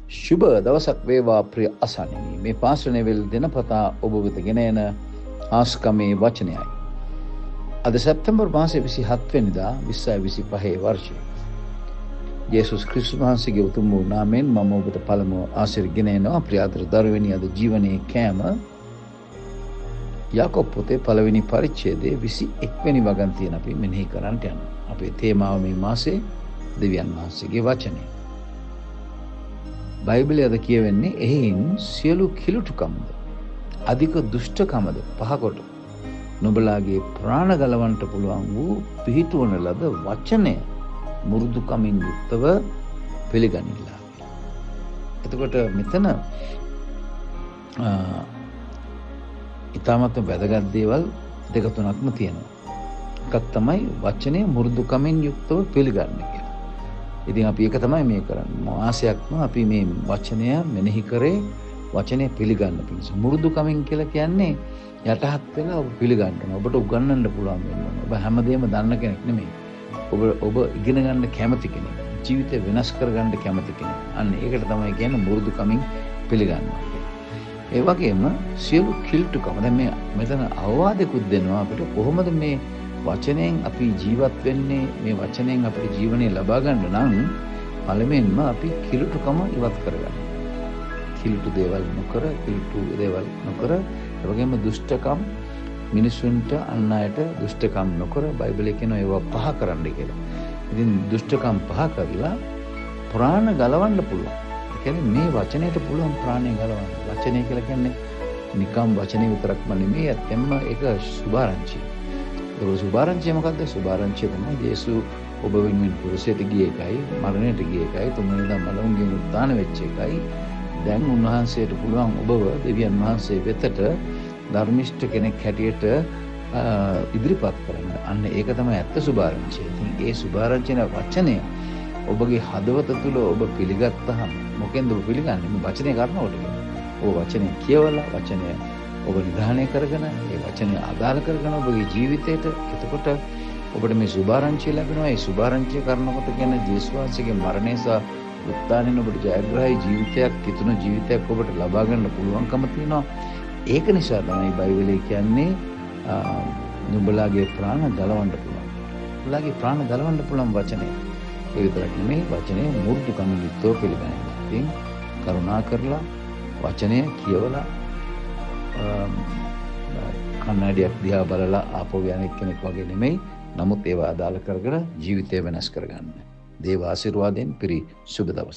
ශුභ දවසක් වේවා ප්‍රිය අසන්නනි. මේ පාසලෙවිල් දිනපතා ඔබ වෙත ගෙන එන ආස්කමේ වචනයයි. අද සැප්තැම්බර් මාසයේ 27 වෙනිදා 2025 වර්ෂය. යේසුස් ක්‍රිස්තුස් වහන්සේගේ උතුම් වූ නාමයෙන් මම ඔබට පළමුව ආශිර්වාද ගෙන එනවා. ප්‍රිය ආදර දරුවනි, අද ජීවනයේ කෑම යාකෝබ් පොතේ පළවෙනි පරිච්ඡේදයේ 21 වෙනි වගන්තියෙන් අපි මෙනෙහි කරන්නට යනවා. අපේ තේමාව මේ මාසේ දෙවියන් වහන්සේගේ වචනය. බයිබලයේ අද කියවෙන්නේ එයින් සියලු කිලුටුකම්ද අධික දුෂ්ටකමද පහකොට නුඹලාගේ ප්‍රාණ ගලවන්නට පුළුවන් වූ පිහිටුවන ලද වචනය මුරුදුකමින් යුක්තව පිළිගනිලා. එතකොට මෙතන ඉතාමත් වැදගත් දේවල් දෙක තුනක්ම තියෙනවා. එකක් තමයි වචනය මුරුදුකමින් යුක්තව පිළිගන්න කියලා. ඉතින් අපි ඒක තමයි මේ කරන්නේ. මාසයක්ම අපි මේ වචනය මෙනෙහි කරේ වචනය පිළිගන්න පිණිස. මුරුදුකමින් කියලා කියන්නේ යටහත් වෙලා ඔබ පිළිගන්න ඕන. ඔබට උගන්වන්න පුළුවන් වෙන්න ඕන. ඔබ හැමදේම දන්න කෙනෙක් නෙමෙයි. ඔබ ඉගෙන ගන්න කැමති කෙනෙක්. ජීවිතය වෙනස් කරගන්න කැමති කෙනෙක්. අන්න ඒකට තමයි කියන්නේ මුරුදුකමින් පිළිගන්නවා. ඒ වගේම සියලු කිලුටුකම. දැන් මේ මෙතන අවවාදයකුත් දෙනවා අපිට කොහොමද මේ වචනයෙන් අපි ජීවත් වෙන්නේ, මේ වචනයෙන් අපේ ජීවනය ලබා ගන්න නම් පළමුවෙන්ම අපි කිලුටුකම ඉවත් කරගන්න. කිලුටු දේවල් නොකර, ඒ වගේම දුෂ්ටකම්, මිනිසුන්ට අන් අයට දුෂ්ටකම් නොකර, බයිබලයේ කියනවා ඒවා පහ කරන්න කියලා. ඉතින් දුෂ්ටකම් පහ කරලා ප්‍රාණ ගලවන්න පුළුවන්. ඒ කියන්නේ මේ වචනයට පුළුවන් ප්‍රාණය ගලවන්න. වචනය කියලා කියන්නේ නිකම් වචනේ විතරක්ම නෙමෙයි, ඇත්තෙන්ම ඒක සුභාරංචිය. ඒක සුභාරංචිය මොකද්ද? සුභාරංචිය තමයි යේසු ඔබ වෙනුවෙන් කුරුසයට ගිය එකයි, මරණයට ගිය එකයි, තුන්වෙනිදා මලවුන්ගෙන් උත්ථාන වෙච්ච එකයි. දැන් උන්වහන්සේට පුළුවන් ඔබව දෙවියන් වහන්සේ වෙතට ධර්මිෂ්ඨ කෙනෙක් හැටියට ඉදිරිපත් කරන්න. අන්න ඒක තමයි ඇත්ත සුභාරංචිය. ඉතින් ඒ සුභාරංචින වචනය ඔබගේ හදවත තුළ ඔබ පිළිගත්තාම මොකෙන්ද ඔබ පිළිගන්නේ? මේ වචනේ කරනකොට කියන්නේ. ඔබ වචනේ කියවලා වචනය ඔබ නිධානය කරගෙන ඒ වචනය අදාළ කරගෙන ඔබගේ ජීවිතයට එතකොට ඔබට මේ සුභාරංචිය ලැබෙනවා. ඒ සුභාරංචිය කරනකොට කියන්නේ ජේසුස් වහන්සේගේ මරණය සහ උත්ථානයෙන් ඔබට ජයග්‍රහී ජීවිතයක්, කිතුණු ජීවිතයක් ඔබට ලබා ගන්න පුළුවන්කම තියෙනවා. ඒක නිසා තමයි බයිබලයේ කියන්නේ නුඹලාගේ ප්‍රාණ ගලවන්න පුළුවන්. නුඹලාගේ ප්‍රාණ ගලවන්න පුළුවන් වචනය. ඒ විතරක් නෙමෙයි, වචනය මුරුදුකම යුක්තව පිළිගන්න. ඉතින් කරුණා කරලා වචනය කියවලා කන්නඩියක් දිහා බලලා ආපහු යන කෙනෙක් වගේ නෙමෙයි. නමුත් ඒවා අදාළ කරගෙන ජීවිතය වෙනස් කරගන්න. දේව ආශිර්වාදයෙන් පිරි සුබ දවසක්.